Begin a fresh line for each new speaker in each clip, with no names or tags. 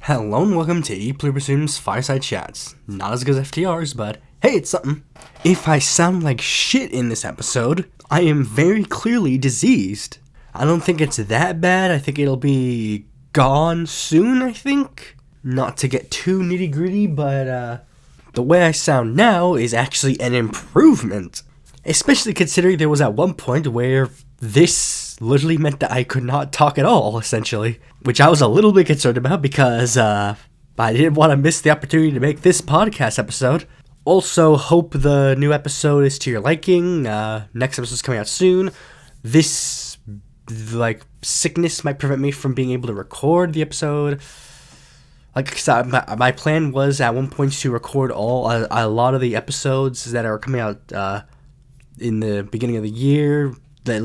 Hello and welcome to Pluribus Unum's Fireside Chats. Not as good as FTR's, but hey, it's something. If I sound like shit in this episode, I am very clearly diseased. I don't think it's that bad. I think it'll be gone soon, I think. Not to get too nitty gritty, but the way I sound now is actually an improvement. Especially considering there was at one point where this literally meant that I could not talk at all, essentially. Which I was a little bit concerned about because I didn't want to miss the opportunity to make this podcast episode. Also, hope the new episode is to your liking. Next episode's coming out soon. This, sickness might prevent me from being able to record the episode. My plan was at one point to record a lot of the episodes that are coming out in the beginning of the year,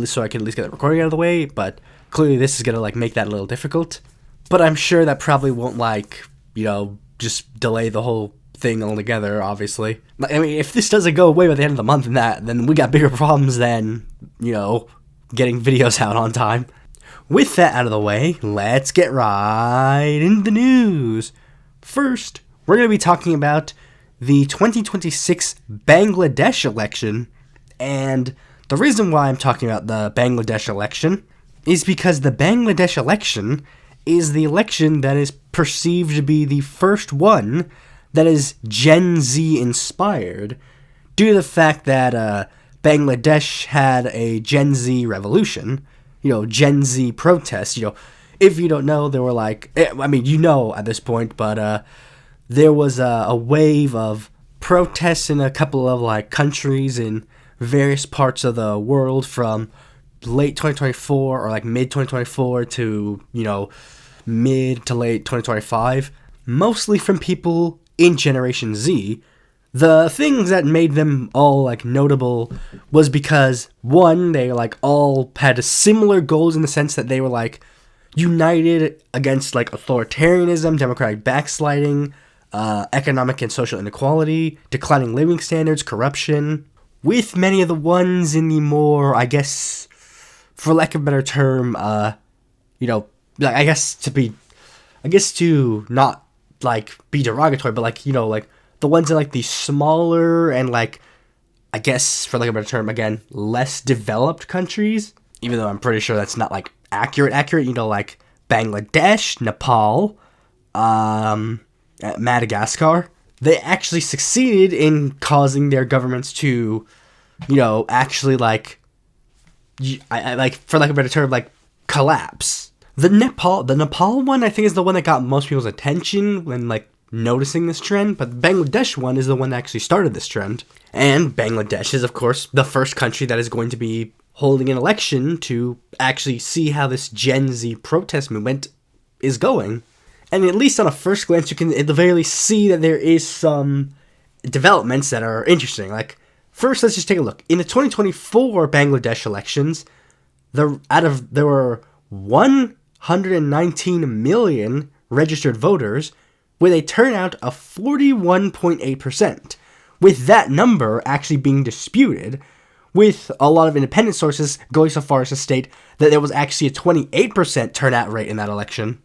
so I can at least get the recording out of the way, but clearly this is going to make that a little difficult. But I'm sure that probably won't just delay the whole thing altogether, obviously. I mean, if this doesn't go away by the end of the month then we got bigger problems than, getting videos out on time. With that out of the way, let's get right into the news. First, we're going to be talking about the 2026 Bangladesh election, and the reason why I'm talking about the Bangladesh election is because the Bangladesh election is the election that is perceived to be the first one that is Gen Z inspired, due to the fact that Bangladesh had a Gen Z revolution, Gen Z protests. If you don't know, there were at this point, but there was a wave of protests in a couple of countries in various parts of the world from late 2024 or mid 2024 to mid to late 2025, mostly from people in Generation Z. The things that made them all notable was because, one, they all had similar goals in the sense that they were united against authoritarianism, democratic backsliding, economic and social inequality, declining living standards, corruption, with many of the ones in the more, I guess, for lack of a better term, to not be derogatory, but the ones in the smaller and I guess, for lack of a better term, again, less developed countries, even though I'm pretty sure that's not accurate, Bangladesh, Nepal, Madagascar, they actually succeeded in causing their governments to, actually for lack of a better term, collapse. The Nepal one, I think, is the one that got most people's attention when, noticing this trend, but the Bangladesh one is the one that actually started this trend. And Bangladesh is, of course, the first country that is going to be holding an election to actually see how this Gen Z protest movement is going. And at least on a first glance, you can at the very least see that there is some developments that are interesting. First, let's just take a look. In the 2024 Bangladesh elections, there were 119 million registered voters with a turnout of 41.8%, with that number actually being disputed, with a lot of independent sources going so far as to state that there was actually a 28% turnout rate in that election.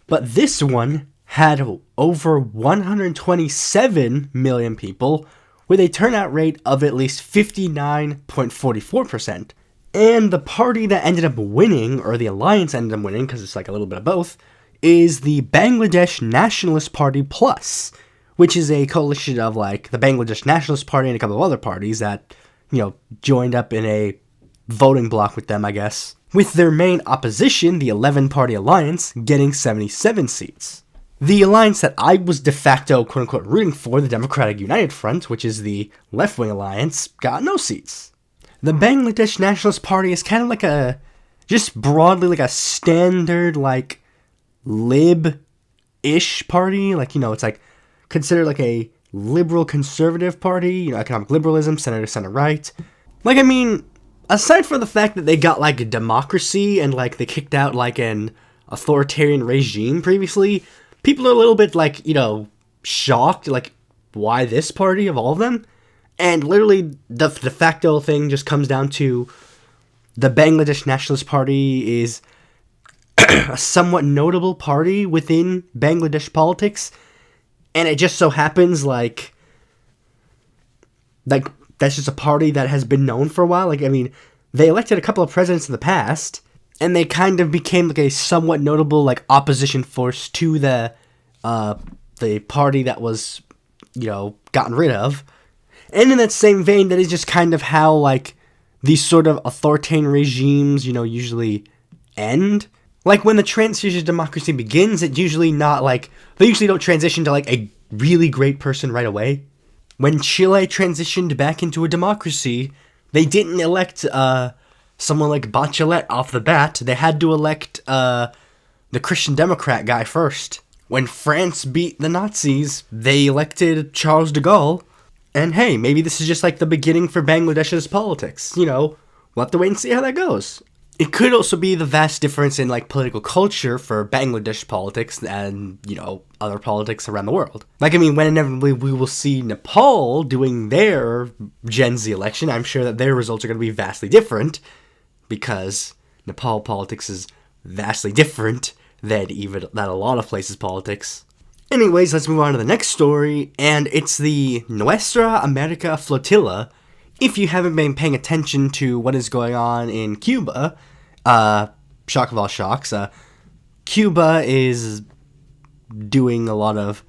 But this one had over 127 million people, with a turnout rate of at least 59.44%. And the party that ended up winning, or the alliance ended up winning, because it's a little bit of both, is the Bangladesh Nationalist Party Plus, which is a coalition of the Bangladesh Nationalist Party and a couple of other parties that, joined up in a voting bloc with them, I guess, with their main opposition, the 11-party alliance, getting 77 seats. The alliance that I was de facto, quote-unquote, rooting for, the Democratic United Front, which is the left-wing alliance, got no seats. The Bangladesh Nationalist Party is kind of just broadly a standard, lib-ish party. It's considered a liberal conservative party, economic liberalism, center to center right. Aside from the fact that they got a democracy and they kicked out an authoritarian regime previously, people are a little bit shocked why this party of all of them. And literally the de facto thing just comes down to the Bangladesh Nationalist Party is a somewhat notable party within Bangladesh politics, and it just so happens like that's just a party that has been known for a while. Like, I mean, they elected a couple of presidents in the past, and they kind of became like a somewhat notable like opposition force to the party that was, gotten rid of. And in that same vein, that is just kind of how like these sort of authoritarian regimes, usually end. Like when the transition to democracy begins, it's usually not like they usually don't transition to like a really great person right away. When Chile transitioned back into a democracy, they didn't elect someone like Bachelet off the bat. They had to elect the Christian Democrat guy first. When France beat the Nazis, they elected Charles de Gaulle. And hey, maybe this is just like the beginning for Bangladesh's politics. We'll have to wait and see how that goes. It could also be the vast difference in like political culture for Bangladesh politics and, other politics around the world. Like, I mean, when inevitably we will see Nepal doing their Gen Z election, I'm sure that their results are going to be vastly different, because Nepal politics is vastly different than a lot of places' politics. Anyways, let's move on to the next story, and it's the Nuestra America Flotilla. If you haven't been paying attention to what is going on in Cuba, shock of all shocks, Cuba is doing a lot of,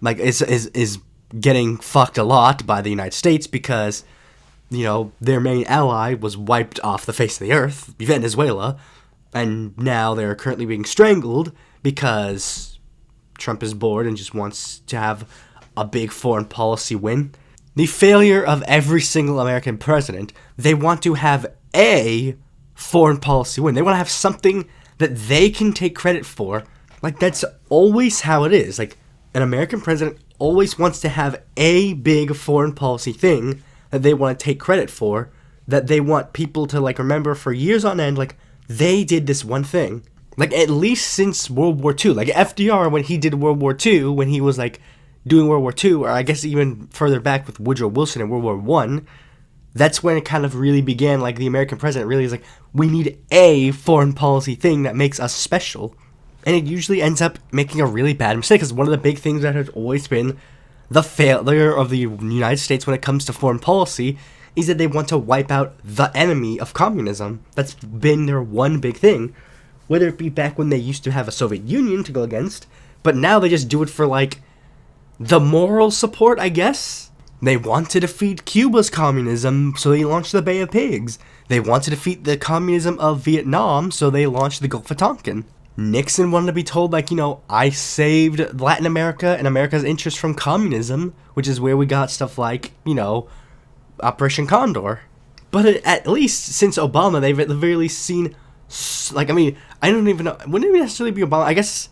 like, is getting fucked a lot by the United States because, their main ally was wiped off the face of the earth, Venezuela, and now they're currently being strangled because Trump is bored and just wants to have a big foreign policy win. The failure of every single American president, they want to have a foreign policy win. They want to have something that they can take credit for. Like, that's always how it is. Like, an American president always wants to have a big foreign policy thing that they want to take credit for, that they want people to, like, remember for years on end, like, they did this one thing. Like, at least since World War II. Like, FDR, when he did World War II, when he was, like, doing World War II, or I guess even further back with Woodrow Wilson in World War I, that's when it kind of really began, like, the American president really is like, we need a foreign policy thing that makes us special. And it usually ends up making a really bad mistake, because one of the big things that has always been the failure of the United States when it comes to foreign policy is that they want to wipe out the enemy of communism. That's been their one big thing, whether it be back when they used to have a Soviet Union to go against, but now they just do it for, like, the moral support, I guess. They want to defeat Cuba's communism, so they launched the Bay of Pigs. They want to defeat the communism of Vietnam, so they launched the Gulf of Tonkin. Nixon wanted to be told, like, I saved Latin America and America's interest from communism, which is where we got stuff like, Operation Condor. But at least since Obama, they've at the very least seen, like, I mean, I don't even know, wouldn't it necessarily be Obama? I guess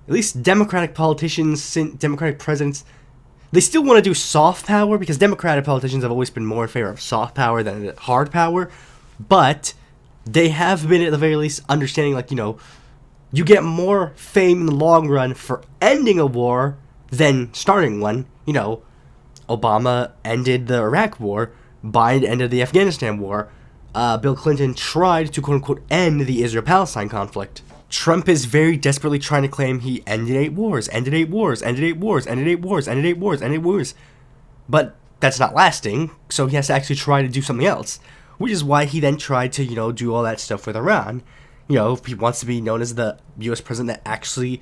at least Democratic politicians, Democratic presidents, they still want to do soft power, because Democratic politicians have always been more in favor of soft power than hard power, but they have been at the very least understanding, like, you get more fame in the long run for ending a war than starting one. Obama ended the Iraq War, Biden ended the Afghanistan War, Bill Clinton tried to quote-unquote end the Israel-Palestine conflict. Trump is very desperately trying to claim he ended 8 wars, ended 8 wars, ended 8 wars, ended 8 wars, ended 8 wars, ended 8 wars. But that's not lasting, so he has to actually try to do something else. Which is why he then tried to, do all that stuff with Iran. He wants to be known as the U.S. president that actually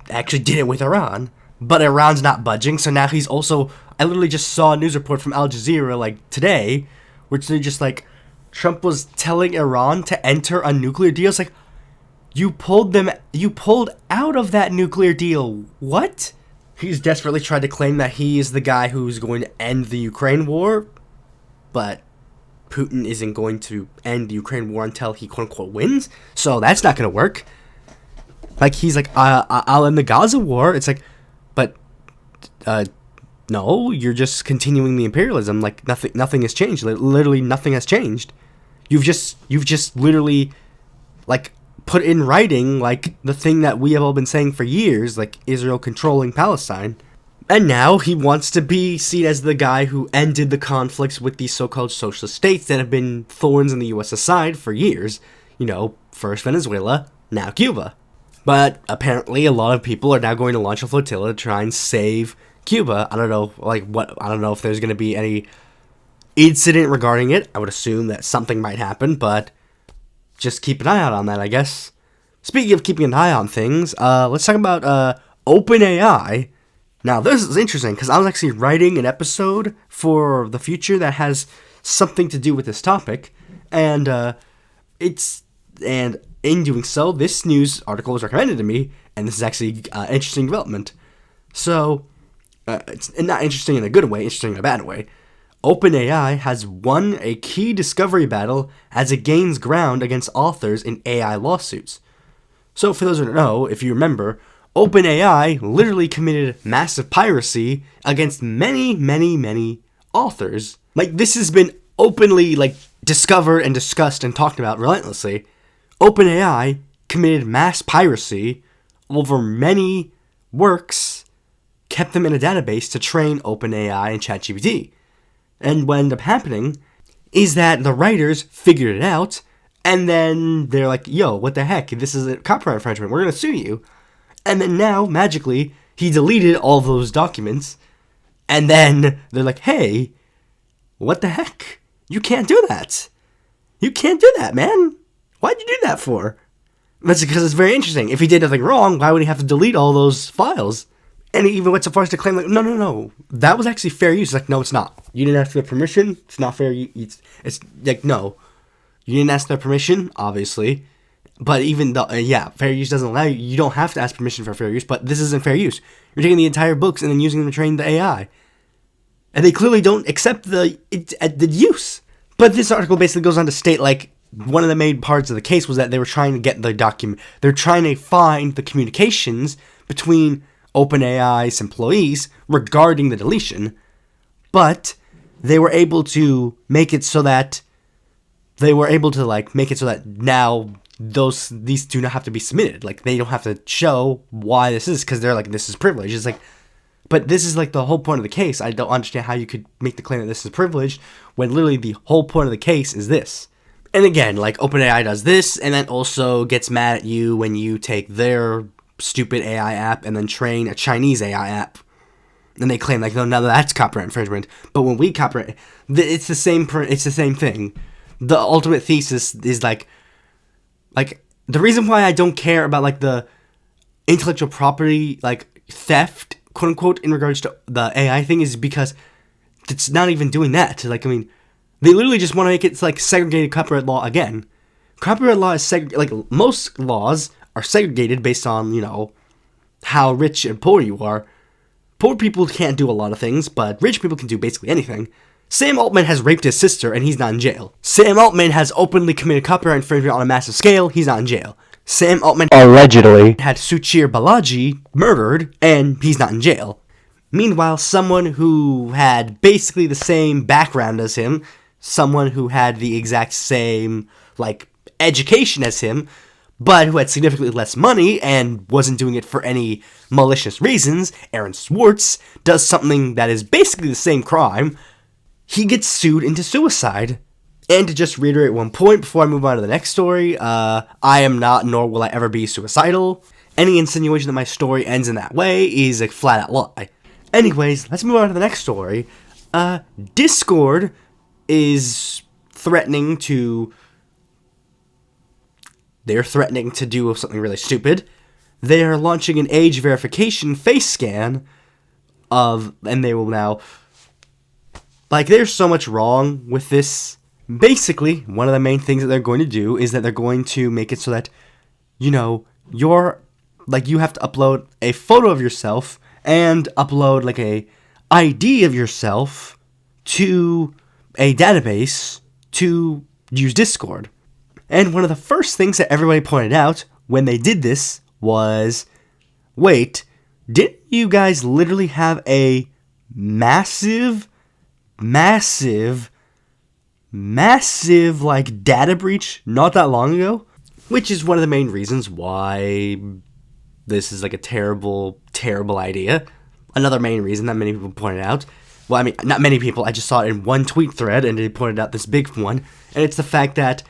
did it with Iran. But Iran's not budging, so now he's also... I literally just saw a news report from Al Jazeera, like, today, which they're just like, Trump was telling Iran to enter a nuclear deal. It's like, you pulled out of that nuclear deal. What? He's desperately tried to claim that he is the guy who's going to end the Ukraine war, but Putin isn't going to end the Ukraine war until he quote-unquote wins, so that's not going to work. Like, he's like, I'll end the Gaza war. It's like, but, no, you're just continuing the imperialism. Like, nothing has changed. Literally nothing has changed. You've just literally, like, put in writing, like, the thing that we have all been saying for years, like, Israel controlling Palestine. And now he wants to be seen as the guy who ended the conflicts with these so-called socialist states that have been thorns in the U.S.'s side for years. First Venezuela, now Cuba. But apparently a lot of people are now going to launch a flotilla to try and save Cuba. I don't know if there's going to be any incident regarding it. I would assume that something might happen, but just keep an eye out on that, I guess. Speaking of keeping an eye on things, let's talk about OpenAI. Now, this is interesting because I was actually writing an episode for the future that has something to do with this topic, and in doing so, this news article was recommended to me, and this is actually an interesting development. So, it's not interesting in a good way, interesting in a bad way. OpenAI has won a key discovery battle as it gains ground against authors in AI lawsuits. So, for those who don't know, if you remember, OpenAI literally committed massive piracy against many authors. Like, this has been openly, discovered and discussed and talked about relentlessly. OpenAI committed mass piracy over many works, kept them in a database to train OpenAI and ChatGPT. And what ended up happening is that the writers figured it out, and then they're like, yo, what the heck? This is a copyright infringement. We're going to sue you. And then now, magically, he deleted all those documents, and then they're like, hey, what the heck? You can't do that. You can't do that, man. Why'd you do that for? That's because it's very interesting. If he did nothing wrong, why would he have to delete all those files? And he even went so far as to claim, no, that was actually fair use. Like, no, it's not. You didn't ask for permission. It's not fair use. It's like, no. You didn't ask their permission, obviously. But even though, fair use doesn't allow you. You don't have to ask permission for fair use, but this isn't fair use. You're taking the entire books and then using them to train the AI. And they clearly don't accept the use. But this article basically goes on to state, one of the main parts of the case was that they were trying to get the document. They're trying to find the communications between OpenAI's employees regarding the deletion, but they were able to make it so that now these do not have to be submitted. Like, they don't have to show why this is, because they're like, this is privilege. It's like, but this is the whole point of the case. I don't understand how you could make the claim that this is privileged when literally the whole point of the case is this. And again, OpenAI does this, and then also gets mad at you when you take their stupid AI app and then train a Chinese AI app. And they claim, no, that's copyright infringement. But when we copyright, it's the same thing. The ultimate thesis is, the reason why I don't care about, the intellectual property, theft, quote-unquote, in regards to the AI thing is because it's not even doing that. They literally just want to make it segregated copyright law again. Copyright law is most laws are segregated based on, how rich and poor you are. Poor people can't do a lot of things, but rich people can do basically anything. Sam Altman has raped his sister and he's not in jail. Sam Altman has openly committed copyright infringement on a massive scale, he's not in jail. Sam Altman allegedly had Suchir Balaji murdered and he's not in jail. Meanwhile, someone who had basically the same background as him, someone who had the exact same, education as him, but who had significantly less money and wasn't doing it for any malicious reasons, Aaron Swartz, does something that is basically the same crime. He gets sued into suicide. And to just reiterate one point before I move on to the next story, I am not, nor will I ever be suicidal. Any insinuation that my story ends in that way is a flat-out lie. Anyways, let's move on to the next story. Discord is threatening to do something really stupid. They are launching an age verification face scan and they will now, there's so much wrong with this. Basically, one of the main things that they're going to do is that they're going to make it so that, you have to upload a photo of yourself and upload, a ID of yourself to a database to use Discord. And one of the first things that everybody pointed out when they did this was, wait, didn't you guys literally have a massive data breach not that long ago? Which is one of the main reasons why this is a terrible idea. Another main reason that many people pointed out, not many people, I just saw it in one tweet thread and they pointed out this big one, and it's the fact that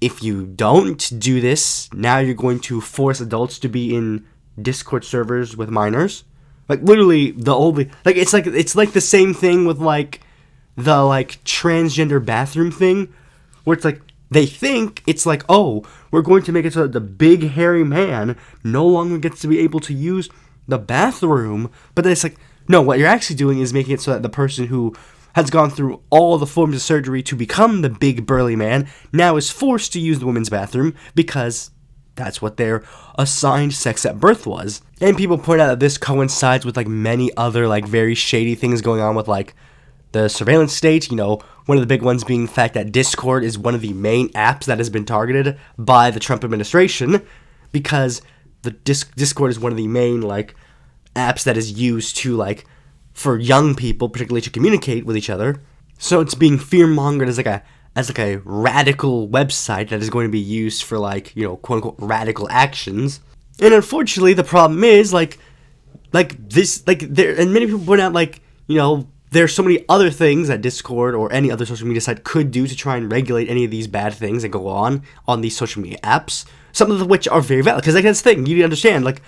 if you don't do this, now you're going to force adults to be in Discord servers with minors. Like, literally, it's like the same thing with, like, the, like, transgender bathroom thing, where it's like, they think it's like, oh, we're going to make it so that the big hairy man no longer gets to be able to use the bathroom, but then it's like, no, what you're actually doing is making it so that the person who has gone through all the forms of surgery to become the big burly man now is forced to use the women's bathroom because that's what their assigned sex at birth was. And people point out that this coincides with, like, many other, like, very shady things going on with, like, the surveillance state. You know, one of the big ones being the fact that Discord is one of the main apps that has been targeted by the Trump administration, because the Discord is one of the main, like, apps that is used to, like, for young people, particularly, to communicate with each other. So it's being fear-mongered as a radical website that is going to be used for, like, you know, quote-unquote radical actions. And unfortunately, the problem is, like this, like, there, and many people point out, like, you know, there's so many other things that Discord or any other social media site could do to try and regulate any of these bad things that go on these social media apps, some of which are very valid. Because, like, that's the thing, you need to understand, like,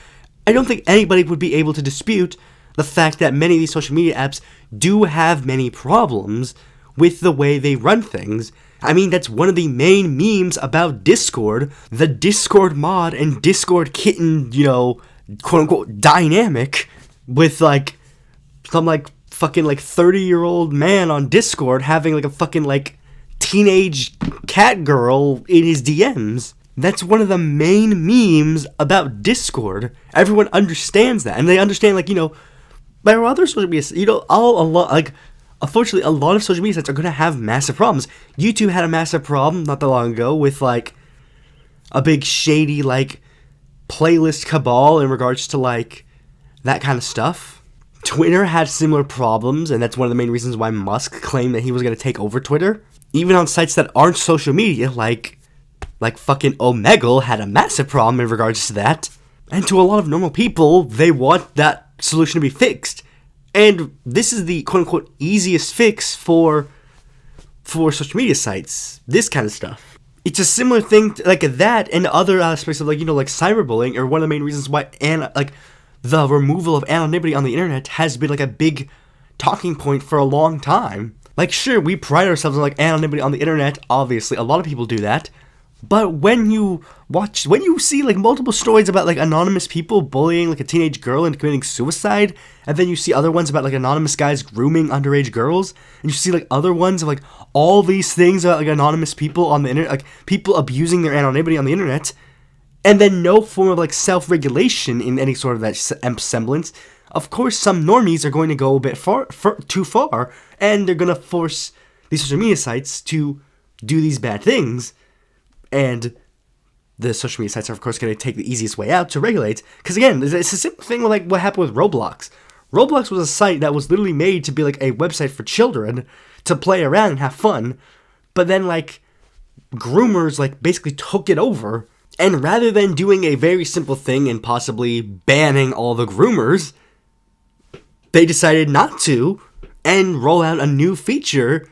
I don't think anybody would be able to dispute the fact that many of these social media apps do have many problems with the way they run things. I mean, that's one of the main memes about Discord, the Discord mod and Discord kitten, you know, quote-unquote dynamic, with, like, some, like, fucking, like, 30-year-old man on Discord having, like, a fucking, like, teenage cat girl in his DMs. That's one of the main memes about Discord. Everyone understands that, and they understand, like, you know, there are other social media, you know, unfortunately, a lot of social media sites are going to have massive problems. YouTube had a massive problem not that long ago with, like, a big shady, like, playlist cabal in regards to, like, that kind of stuff. Twitter had similar problems, and that's one of the main reasons why Musk claimed that he was going to take over Twitter. Even on sites that aren't social media, like fucking Omegle had a massive problem in regards to that. And to a lot of normal people, they want that solution to be fixed. And this is the quote-unquote easiest fix for social media sites. This kind of stuff. It's a similar thing like that and other aspects of, like, you know, like cyberbullying are one of the main reasons why, like, the removal of anonymity on the internet has been, like, a big talking point for a long time. Like, sure, we pride ourselves on, like, anonymity on the internet. Obviously, a lot of people do that. But when you see, like, multiple stories about, like, anonymous people bullying, like, a teenage girl and committing suicide, and then you see other ones about, like, anonymous guys grooming underage girls, and you see, like, other ones of, like, all these things about, like, anonymous people on the internet, like, people abusing their anonymity on the internet, and then no form of, like, self-regulation in any sort of that semblance, of course, some normies are going to go a bit too far, and they're going to force these social media sites to do these bad things. And the social media sites are, of course, going to take the easiest way out to regulate. Because, again, it's a simple thing like what happened with Roblox. Roblox was a site that was literally made to be, like, a website for children to play around and have fun. But then, like, groomers, like, basically took it over. And rather than doing a very simple thing and possibly banning all the groomers, they decided not to and roll out a new feature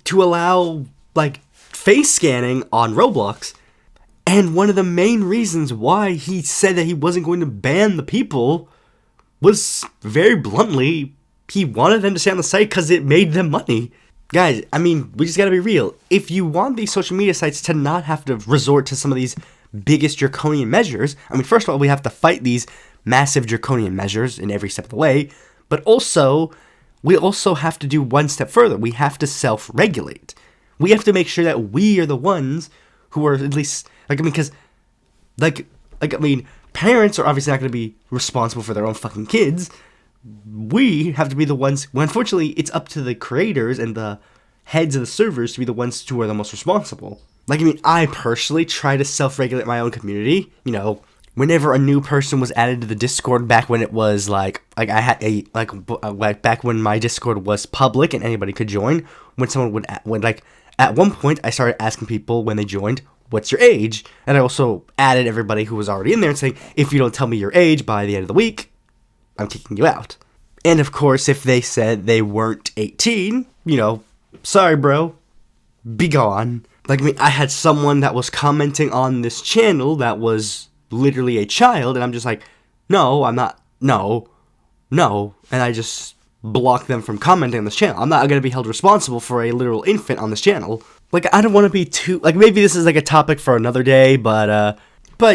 to allow, like, face scanning on Roblox. And one of the main reasons why he said that he wasn't going to ban the people was, very bluntly, he wanted them to stay on the site because it made them money. Guys, I mean, we just gotta be real. If you want these social media sites to not have to resort to some of these biggest draconian measures, I mean, first of all, we have to fight these massive draconian measures in every step of the way, but also, we also have to do one step further. We have to self-regulate. We have to make sure that we are the ones who are at least, like, I mean, because, like, I mean, parents are obviously not going to be responsible for their own fucking kids. We have to be the ones, well, unfortunately, it's up to the creators and the heads of the servers to be the ones who are the most responsible. Like, I mean, I personally try to self-regulate my own community, you know, whenever a new person was added to the Discord back when it was, like I had a, like, back when my Discord was public and anybody could join, when someone would, like, at one point, I started asking people when they joined, what's your age? And I also added everybody who was already in there and saying, if you don't tell me your age by the end of the week, I'm kicking you out. And of course, if they said they weren't 18, you know, sorry bro, be gone. Like, I mean, I had someone that was commenting on this channel that was literally a child, and I'm just like, no, I'm not, no, and I just block them from commenting on this channel. I'm not going to be held responsible for a literal infant on this channel. Like, I don't want to be too, like, maybe this is, like, a topic for another day, but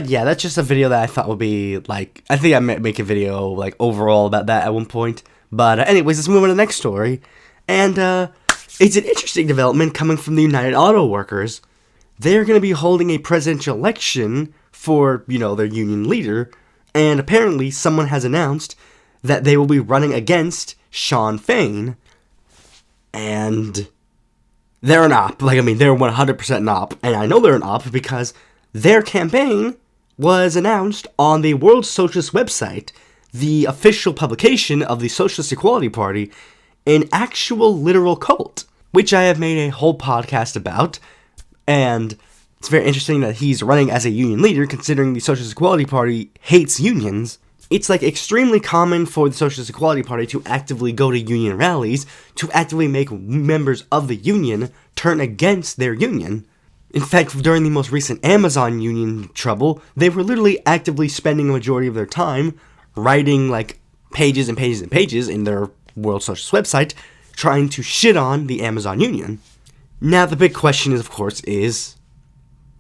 yeah, that's just a video that I thought would be, like, I think I might make a video, like, overall about that at one point. But anyways, let's move on to the next story, and, it's an interesting development coming from the United Auto Workers. They're going to be holding a presidential election for, their union leader, and apparently someone has announced that they will be running against Shawn Fain, and they're an op. Like, I mean, they're 100% an op, and I know they're an op because their campaign was announced on the World Socialist website, the official publication of the Socialist Equality Party, an actual literal cult, which I have made a whole podcast about, and it's very interesting that he's running as a union leader, considering the Socialist Equality Party hates unions. It's, like, extremely common for the Socialist Equality Party to actively go to union rallies, to actively make members of the union turn against their union. In fact, during the most recent Amazon union trouble, they were literally actively spending a majority of their time writing, like, pages and pages and pages in their World Socialist website, trying to shit on the Amazon Union. Now, the big question is, of course,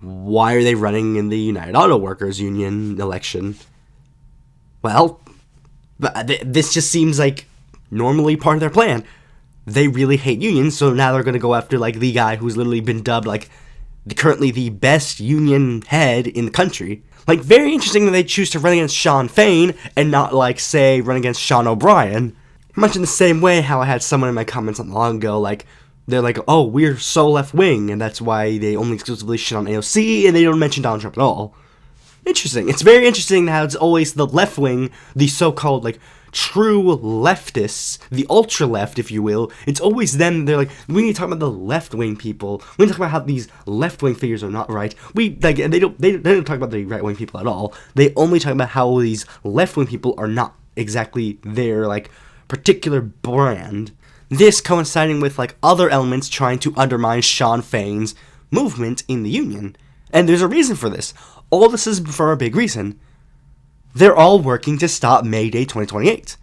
why are they running in the United Auto Workers Union election? Well, this just seems like normally part of their plan. They really hate unions, so now they're going to go after, like, the guy who's literally been dubbed, like, currently the best union head in the country. Like, very interesting that they choose to run against Shawn Fain and not, like, say, run against Sean O'Brien. Much in the same way how I had someone in my comments not long ago, like, they're like, oh, we're so left-wing, and that's why they only exclusively shit on AOC, and they don't mention Donald Trump at all. Interesting. It's very interesting how it's always the left-wing, the so-called, like, true leftists, the ultra-left, if you will. It's always them. They're like, we need to talk about the left-wing people. We need to talk about how these left-wing figures are not right. They don't talk about the right-wing people at all. They only talk about how these left-wing people are not exactly their, like, particular brand. This coinciding with, like, other elements trying to undermine Shawn Fain's movement in the union. And there's a reason for this. All this is for a big reason. They're all working to stop May Day 2028.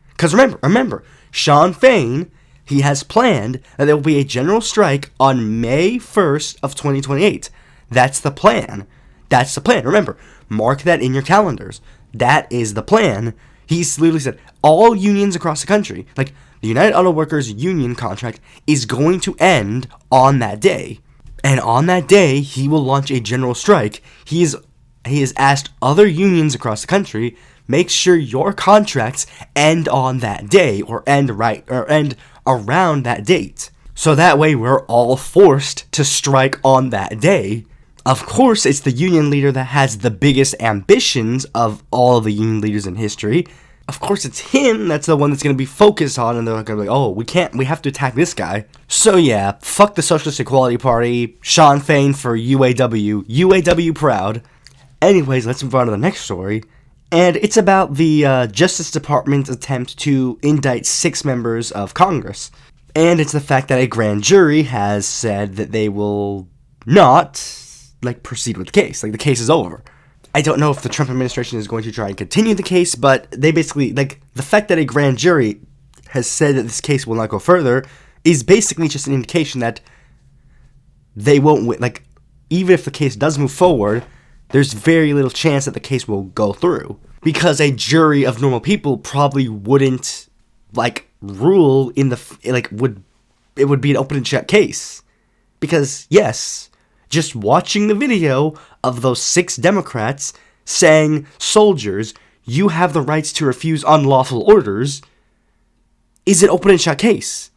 Because remember, Shawn Fain, he has planned that there will be a general strike on May 1st of 2028. That's the plan. Remember, mark that in your calendars. That is the plan. He's literally said all unions across the country, like the United Auto Workers union contract, is going to end on that day. And on that day, he will launch a general strike. He has asked other unions across the country, make sure your contracts end on that day, or end around that date. So that way we're all forced to strike on that day. Of course, it's the union leader that has the biggest ambitions of all of the union leaders in history. Of course, it's him that's the one that's going to be focused on, and they're going to be like, oh, we have to attack this guy. So yeah, fuck the Socialist Equality Party, Shawn Fain for UAW proud. Anyways, let's move on to the next story, and it's about the Justice Department's attempt to indict 6 members of Congress. And it's the fact that a grand jury has said that they will not, like, proceed with the case. Like, the case is over. I don't know if the Trump administration is going to try and continue the case, but they basically, like, the fact that a grand jury has said that this case will not go further is basically just an indication that they won't win. Like, even if the case does move forward, there's very little chance that the case will go through. Because a jury of normal people probably wouldn't, like, rule in the, it would be an open and shut case. Because, yes, just watching the video of those 6 Democrats saying, soldiers, you have the rights to refuse unlawful orders, is an open and shut case.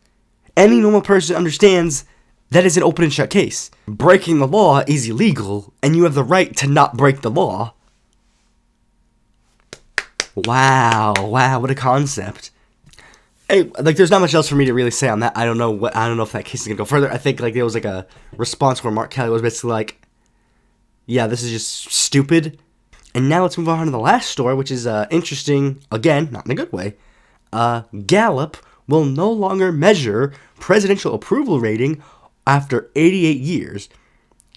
Any normal person understands that is an open and shut case. Breaking the law is illegal, and you have the right to not break the law. Wow, what a concept. Hey, like, there's not much else for me to really say on that. I don't know if that case is gonna go further. I think, like, there was, like, a response where Mark Kelly was basically like, yeah, this is just stupid. And now let's move on to the last story, which is interesting, again, not in a good way. Gallup will no longer measure presidential approval rating after 88 years.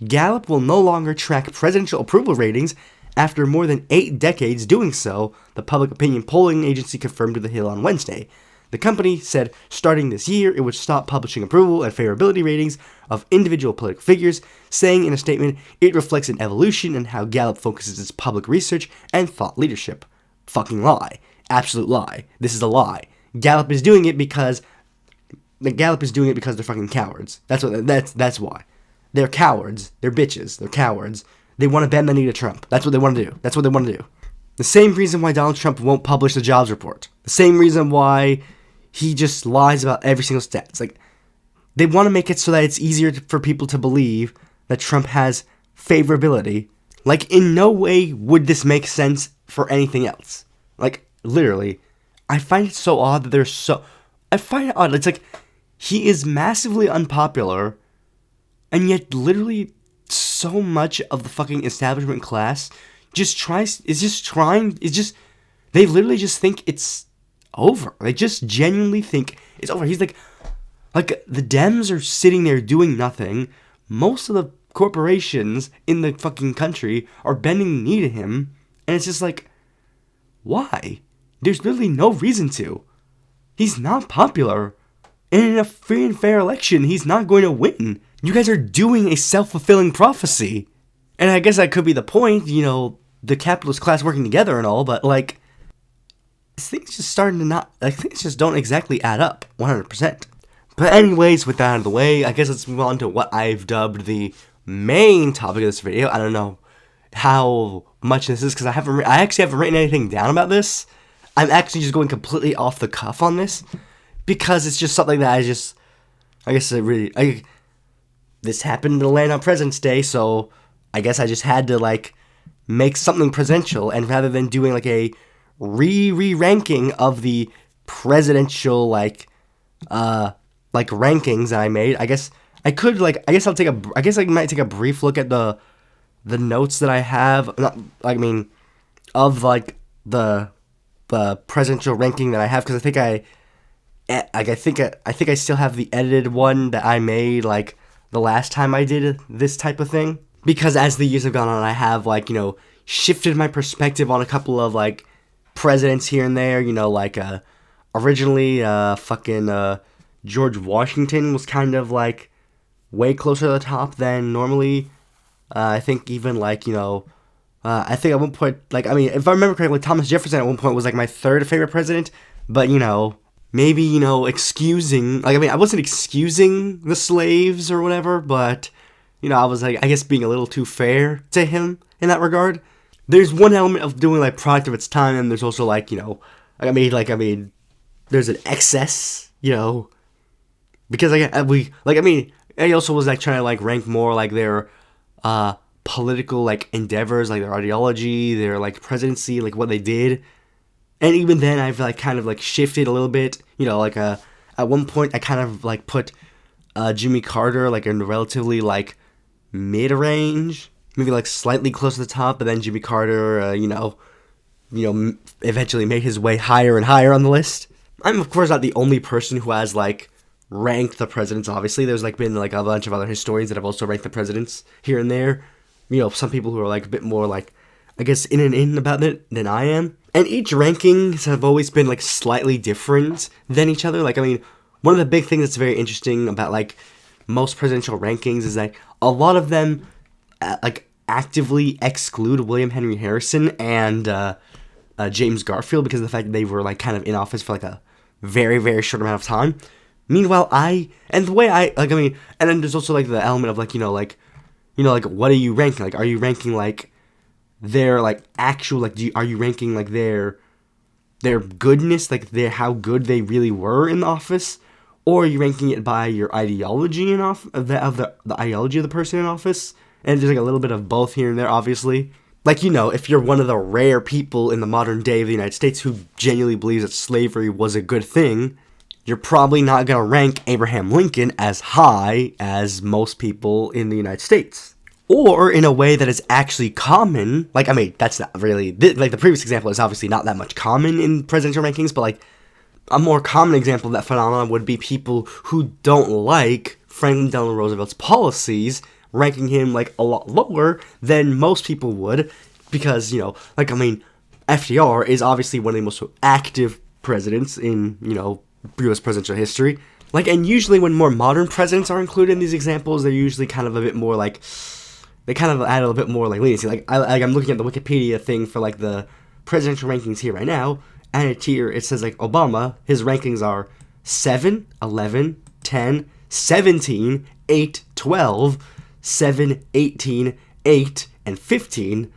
Gallup will no longer track presidential approval ratings after more than 8 decades doing so, the public opinion polling agency confirmed to The Hill on Wednesday. The company said starting this year, it would stop publishing approval and favorability ratings of individual political figures, saying in a statement, it reflects an evolution in how Gallup focuses its public research and thought leadership. Fucking lie. Absolute lie. This is a lie. Gallup is doing it because they're fucking cowards. That's why. They're cowards. They're bitches. They're cowards. They want to bend the knee to Trump. That's what they want to do. That's what they want to do. The same reason why Donald Trump won't publish the jobs report. The same reason why he just lies about every single stat. It's like, they want to make it so that it's easier for people to believe that Trump has favorability. Like, in no way would this make sense for anything else. Like, literally, I find it so odd that I find it odd. It's like, he is massively unpopular, and yet literally so much of the fucking establishment class they literally just think it's over. They just genuinely think it's over. He's like the Dems are sitting there doing nothing. Most of the corporations in the fucking country are bending the knee to him, and it's just like, why? There's literally no reason to. He's not popular. And in a free and fair election, he's not going to win. You guys are doing a self-fulfilling prophecy. And I guess that could be the point, the capitalist class working together and all, but, like, things just don't exactly add up 100%. But anyways, with that out of the way, I guess let's move on to what I've dubbed the main topic of this video. I don't know how much this is, because I actually haven't written anything down about this. I'm actually just going completely off the cuff on this, because it's just something that this happened in the land on President's Day, so I guess I just had to, like, make something presidential, and rather than doing, like, a re-ranking of the presidential, rankings that I made, I guess I might take a brief look at the notes that I have, of, like, the presidential ranking that I have, because I think I still have the edited one that I made, like, the last time I did this type of thing. Because as the years have gone on, I have, like, shifted my perspective on a couple of, like, presidents here and there. Originally, George Washington was kind of, like, way closer to the top than normally. I think even, like, I think at one point, if I remember correctly, Thomas Jefferson at one point was, like, my third favorite president. But, maybe, excusing, I wasn't excusing the slaves or whatever, but, I was, like, I guess being a little too fair to him in that regard. There's one element of doing, like, product of its time, and there's also, like, there's an excess, because, I also was, like, trying to, like, rank more, like, their, political, like, endeavors, like, their ideology, their, like, presidency, like, what they did. And even then, I've, like, kind of, like, shifted a little bit. At one point, I kind of, like, put Jimmy Carter, like, in relatively, like, mid-range. Maybe, like, slightly close to the top. But then Jimmy Carter, eventually made his way higher and higher on the list. I'm, of course, not the only person who has, like, ranked the presidents, obviously. There's, like, been, like, a bunch of other historians that have also ranked the presidents here and there. Some people who are, like, a bit more, like, I guess, in about it than I am. And each rankings have always been, like, slightly different than each other. One of the big things that's very interesting about, like, most presidential rankings is that a lot of them, actively exclude William Henry Harrison and James Garfield because of the fact that they were, like, kind of in office for, like, a very, very short amount of time. Meanwhile, and then there's also, like, the element of, like, what are you ranking? Like, are you ranking, like, their, like, actual, like, are you ranking, like, their goodness, like, how good they really were in the office, or are you ranking it by your ideology the ideology of the person in office? And there's, like, a little bit of both here and there, obviously. Like, if you're one of the rare people in the modern day of the United States who genuinely believes that slavery was a good thing, you're probably not going to rank Abraham Lincoln as high as most people in the United States. Or in a way that is actually common, that's not really, the previous example is obviously not that much common in presidential rankings, but, like, a more common example of that phenomenon would be people who don't like Franklin Delano Roosevelt's policies ranking him like a lot lower than most people would, because, you know, like, I mean, FDR is obviously one of the most active presidents in, you know, U.S. presidential history. Like, and usually when more modern presidents are included in these examples, they're usually kind of a bit more like, they kind of add a little bit more like leniency. Like, I'm looking at the Wikipedia thing for like the presidential rankings here right now, and it's here, it says like Obama, his rankings are 7, 11, 10, 17, 8, 12, 7, 18, 8, and 15.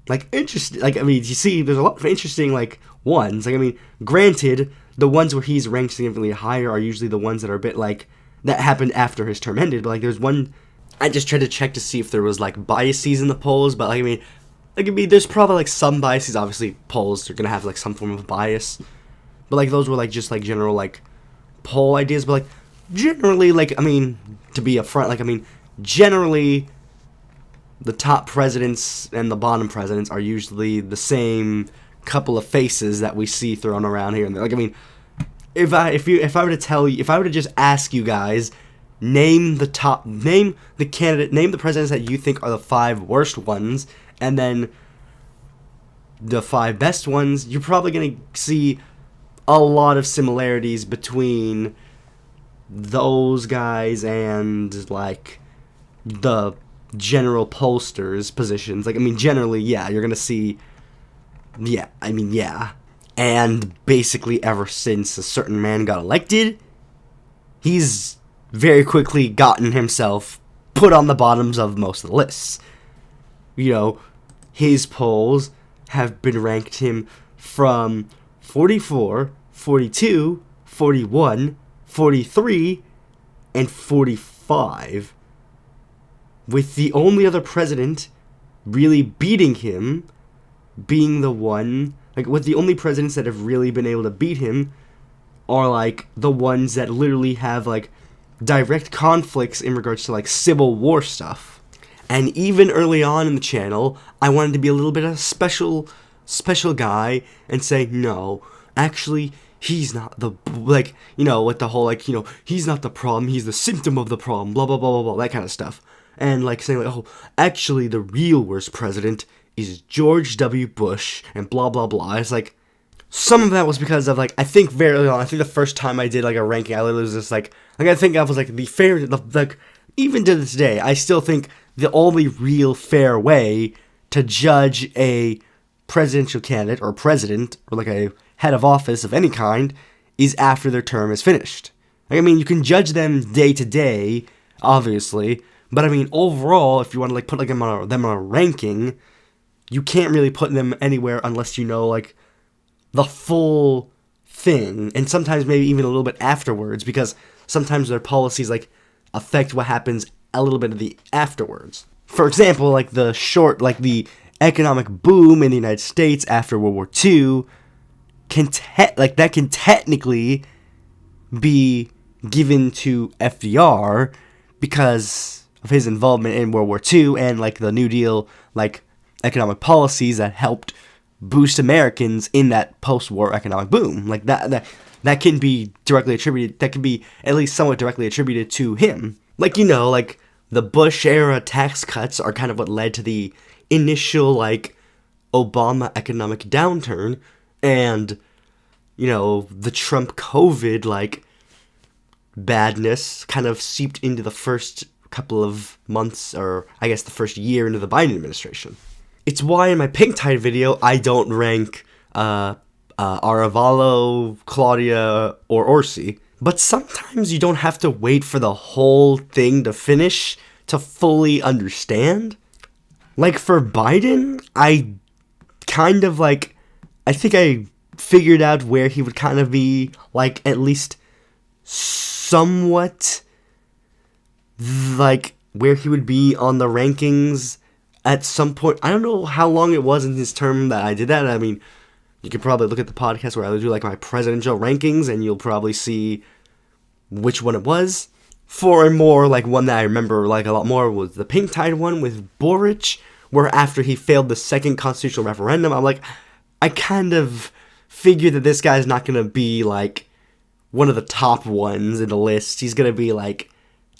Like, interesting. Like, I mean, you see, there's a lot of interesting, like, ones. Like, I mean, granted, the ones where he's ranked significantly higher are usually the ones that are a bit, like, that happened after his term ended. But, like, there's one, I just tried to check to see if there was, like, biases in the polls. But, like, I mean, there's probably, like, some biases. Obviously, polls are going to have, like, some form of bias. But, like, those were, like, just, like, general, like, poll ideas. But, like, generally, like, I mean, to be upfront, like, I mean, generally, the top presidents and the bottom presidents are usually the same couple of faces that we see thrown around here and there. Like, I mean, if I were to just ask you guys, name the presidents that you think are the 5 worst ones, and then the 5 best ones, you're probably gonna see a lot of similarities between those guys and, like, the general pollsters' positions. Like, I mean, generally, yeah, you're gonna see, yeah, I mean, yeah. And basically ever since a certain man got elected, he's very quickly gotten himself put on the bottoms of most of the lists. You know, his polls have been ranked him from 44, 42, 41, 43, and 45, with the only other president really beating him being the one, like, with the only presidents that have really been able to beat him are, like, the ones that literally have, like, direct conflicts in regards to, like, Civil War stuff. And even early on in the channel, I wanted to be a little bit of a special guy and say, no, actually, he's not the, like, you know, with the whole, like, you know, he's not the problem, he's the symptom of the problem, blah, blah, blah, blah, blah, that kind of stuff. And, like, saying, like, oh, actually, the real worst president is George W. Bush, and blah, blah, blah. It's, like, some of that was because of, like, I think very early on, I think the first time I did, like, a ranking, I literally was just, like, I think I was, like, the fair, like, even to this day, I still think the only real fair way to judge a presidential candidate, or president, or, like, a head of office of any kind, is after their term is finished. Like, I mean, you can judge them day to day, obviously, but I mean, overall, if you want to, like, put, like, them on a ranking, you can't really put them anywhere unless you know, like, the full thing, and sometimes maybe even a little bit afterwards, because sometimes their policies, like, affect what happens a little bit of the afterwards. For example, like, the economic boom in the United States after World War II can technically be given to FDR because of his involvement in World War II and, like, the New Deal, like, economic policies that helped boost Americans in that post-war economic boom. Like, that can be directly attributed, that can be at least somewhat directly attributed to him. Like, you know, like, the Bush-era tax cuts are kind of what led to the initial, like, Obama economic downturn, and, you know, the Trump COVID, like, badness kind of seeped into the first couple of months, or I guess the first year into the Biden administration. It's why in my Pink Tide video, I don't rank Arevalo, Claudia, or Orsi. But sometimes you don't have to wait for the whole thing to finish to fully understand. Like, for Biden, I kind of, like, I think I figured out where he would kind of be, like, at least somewhat, like, where he would be on the rankings at some point. I don't know how long it was in his term that I did that. I mean, you could probably look at the podcast where I do, like, my presidential rankings, and you'll probably see which one it was. For a more, like, one that I remember, like, a lot more was the Pink Tide one with Boric, where after he failed the second constitutional referendum, I'm like, I kind of figured that this guy's not going to be, like, one of the top ones in the list. He's going to be, like,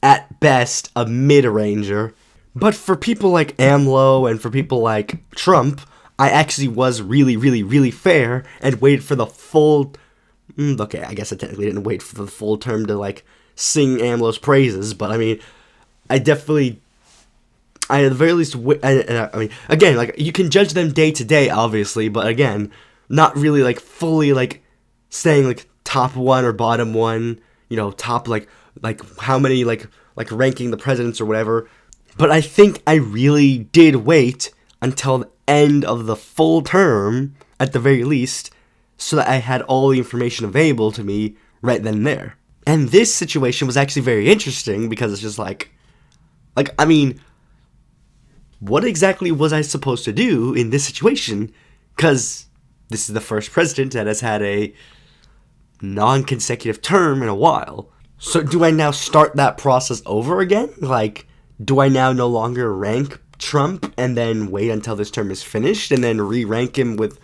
at best, a mid-ranger. But for people like AMLO and for people like Trump, I actually was really, really, really fair and waited for the full... Okay, I guess I technically didn't wait for the full term to, like, sing AMLO's praises, but, I mean, I at the very least... I mean, again, like, you can judge them day to day, obviously, but, again, not really, like, fully, like, saying, like, top one or bottom one, you know, top, like how many, like ranking the presidents or whatever. But I think I really did wait until the end of the full term, at the very least, so that I had all the information available to me right then and there. And this situation was actually very interesting because it's just like, I mean, what exactly was I supposed to do in this situation? Because this is the first president that has had a non-consecutive term in a while. So do I now start that process over again? Like, do I now no longer rank Trump and then wait until this term is finished and then re-rank him with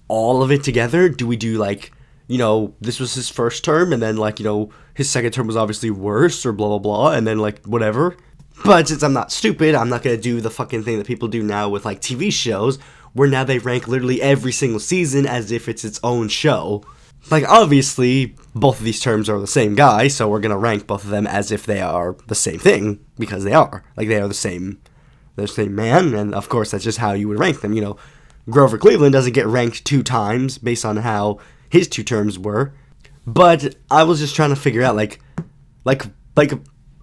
all of it together? Do we do, like, you know, this was his first term and then, like, you know, his second term was obviously worse or blah, blah, blah, and then, like, whatever? But since I'm not stupid, I'm not gonna do the fucking thing that people do now with, like, TV shows, where now they rank literally every single season as if it's its own show. Like, obviously, both of these terms are the same guy, so we're gonna rank both of them as if they are the same thing, because they are. Like, they are the same man, and of course that's just how you would rank them, you know. Grover Cleveland doesn't get ranked 2 times based on how his 2 terms were. But I was just trying to figure out, like,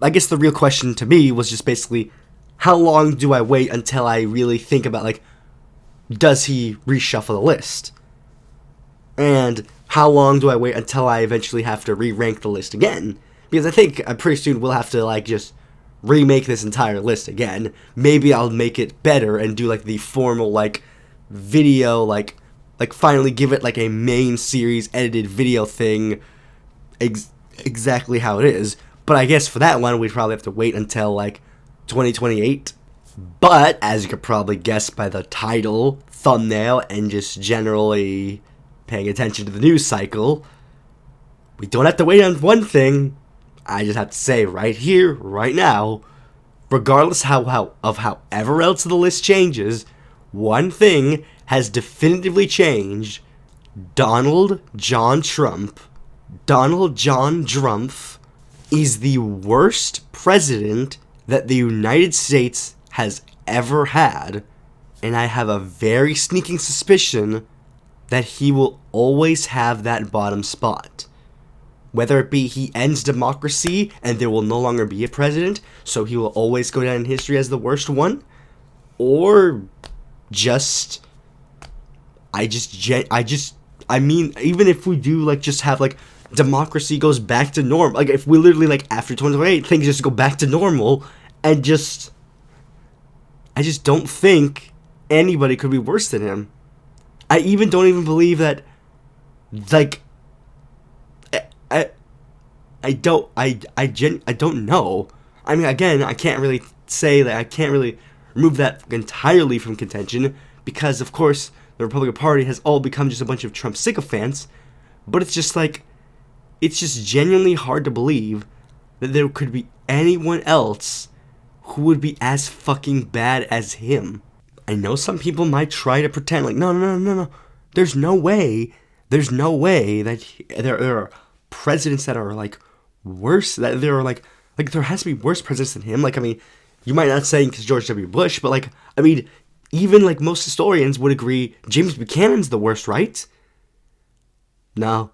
I guess the real question to me was just basically, how long do I wait until I really think about, like, does he reshuffle the list? And how long do I wait until I eventually have to re-rank the list again? Because I think pretty soon we'll have to, like, just remake this entire list again. Maybe I'll make it better and do, like, the formal, like, video, like finally give it, like, a main series edited video thing exactly how it is. But I guess for that one, we'd probably have to wait until, like, 2028. But, as you could probably guess by the title, thumbnail, and just generally paying attention to the news cycle, we don't have to wait on one thing. I just have to say right here, right now, regardless of however else the list changes, one thing has definitively changed. Donald John Trump is the worst president that the United States has ever had, and I have a very sneaking suspicion that he will always have that bottom spot. Whether it be he ends democracy and there will no longer be a president, so he will always go down in history as the worst one, or just, I mean, even if we do, like, just have, like, democracy goes back to normal, like, if we literally, like, after 2028, things just go back to normal, and I just don't think anybody could be worse than him. I don't believe that, like, I don't know. I mean, again, I can't really say that, I can't really remove that entirely from contention, because, of course, the Republican Party has all become just a bunch of Trump sycophants, but it's just, like, it's just genuinely hard to believe that there could be anyone else who would be as fucking bad as him. I know some people might try to pretend, like, no. There's no way that there are presidents that are, like, worse, that there are, like, there has to be worse presidents than him. Like, I mean, you might not say because George W. Bush, but, like, I mean, even, like, most historians would agree James Buchanan's the worst, right? No.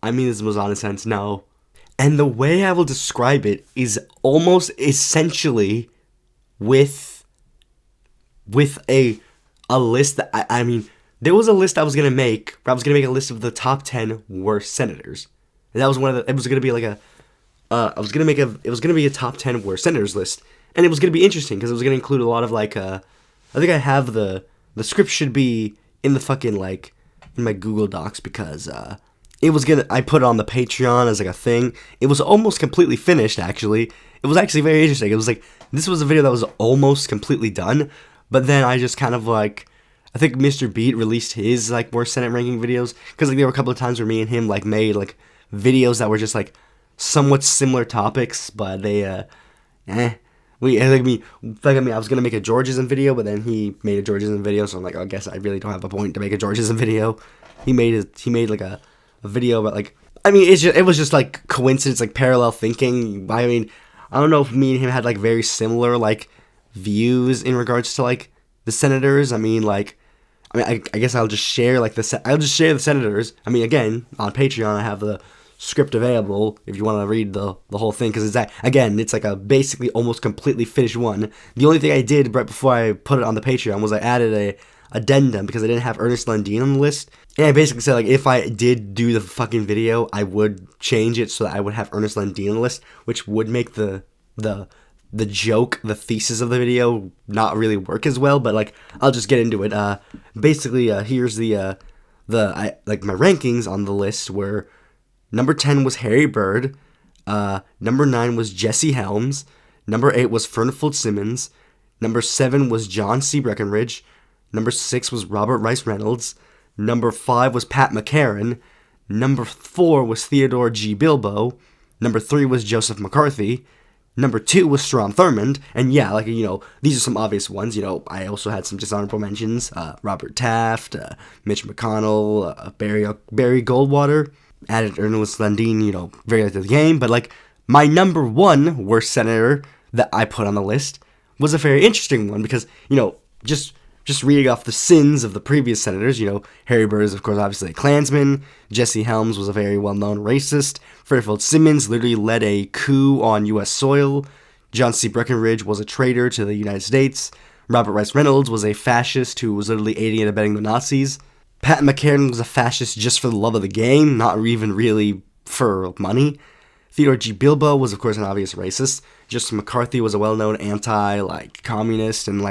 I mean this in the most honest sense, no. And the way I will describe it is almost essentially with a list that, I mean, there was a list I was going to make, where I was going to make a list of the top 10 worst senators. And that was one of the, it was going to be like a, it was going to be a top 10 worst senators list. And it was going to be interesting, because it was going to include a lot of, like, I think I have the script should be in the fucking, like, in my Google Docs, because, I put it on the Patreon as, like, a thing. It was almost completely finished, actually. It was actually very interesting. It was, like, this was a video that was almost completely done, but then I just kind of, like, I think Mr. Beat released his, like, worst Senate ranking videos, because, like, there were a couple of times where me and him, like, made, like, videos that were just, like, somewhat similar topics, but they, I was gonna make a Georgism video, but then he made a Georgism video, so I'm like, I guess I really don't have a point to make a Georgism video. He made like a video about like, I mean, it was just like coincidence, like parallel thinking. I mean, I don't know if me and him had like very similar like views in regards to like the senators. I guess I'll just share like the senators. I mean, again, on Patreon I have the script available if you want to read the whole thing, because it's like a basically almost completely finished one. The only thing I did right before I put it on the Patreon was I added a addendum because I didn't have Ernest Lundin on the list, and I basically said like if I did do the fucking video, I would change it so that I would have Ernest Lundin on the list, which would make the joke, the thesis of the video not really work as well. But like, I'll just get into it. Here's my rankings on the list were: number 10 was Harry Byrd, number 9 was Jesse Helms, number 8 was Fernfield Simmons, number 7 was John C. Breckinridge, number 6 was Robert Rice Reynolds, number 5 was Pat McCarran, number 4 was Theodore G. Bilbo, number 3 was Joseph McCarthy, number 2 was Strom Thurmond, and these are some obvious ones. I also had some dishonorable mentions: Robert Taft, Mitch McConnell, Barry Goldwater. Added Ernest Lundin, very late to the game. But like, my number 1 worst senator that I put on the list was a very interesting one because, just reading off the sins of the previous senators, Harry Byrd is, of course, obviously a Klansman. Jesse Helms was a very well-known racist. Fairfield Simmons literally led a coup on U.S. soil. John C. Breckinridge was a traitor to the United States. Robert Rice Reynolds was a fascist who was literally aiding and abetting the Nazis. Pat McCarran was a fascist just for the love of the game, not even really for money. Theodore G. Bilbo was, of course, an obvious racist. Joseph McCarthy was a well-known communist and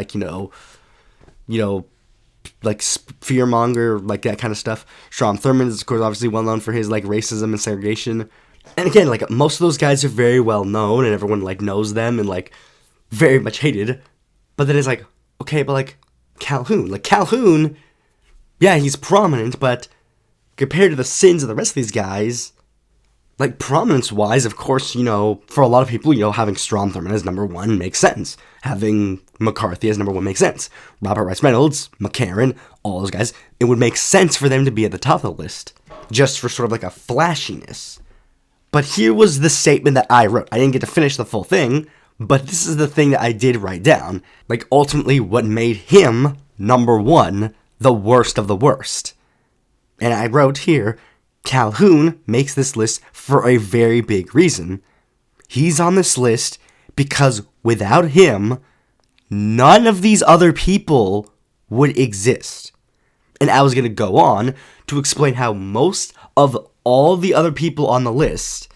fearmonger, like that kind of stuff. Strom Thurmond is, of course, obviously well known for his racism and segregation. And again, most of those guys are very well known and everyone knows them and very much hated. But then it's okay, but Calhoun, yeah, he's prominent, but compared to the sins of the rest of these guys, prominence-wise, of course, for a lot of people, having Strom Thurmond as number 1 makes sense. Having McCarthy as number 1 makes sense. Robert Rice Reynolds, McCarran, all those guys, it would make sense for them to be at the top of the list, just for sort of a flashiness. But here was the statement that I wrote. I didn't get to finish the full thing, but this is the thing that I did write down. Ultimately, what made him number 1, the worst of the worst. And I wrote here, Calhoun makes this list for a very big reason. He's on this list because without him, none of these other people would exist. And I was going to go on to explain how most of all the other people on the list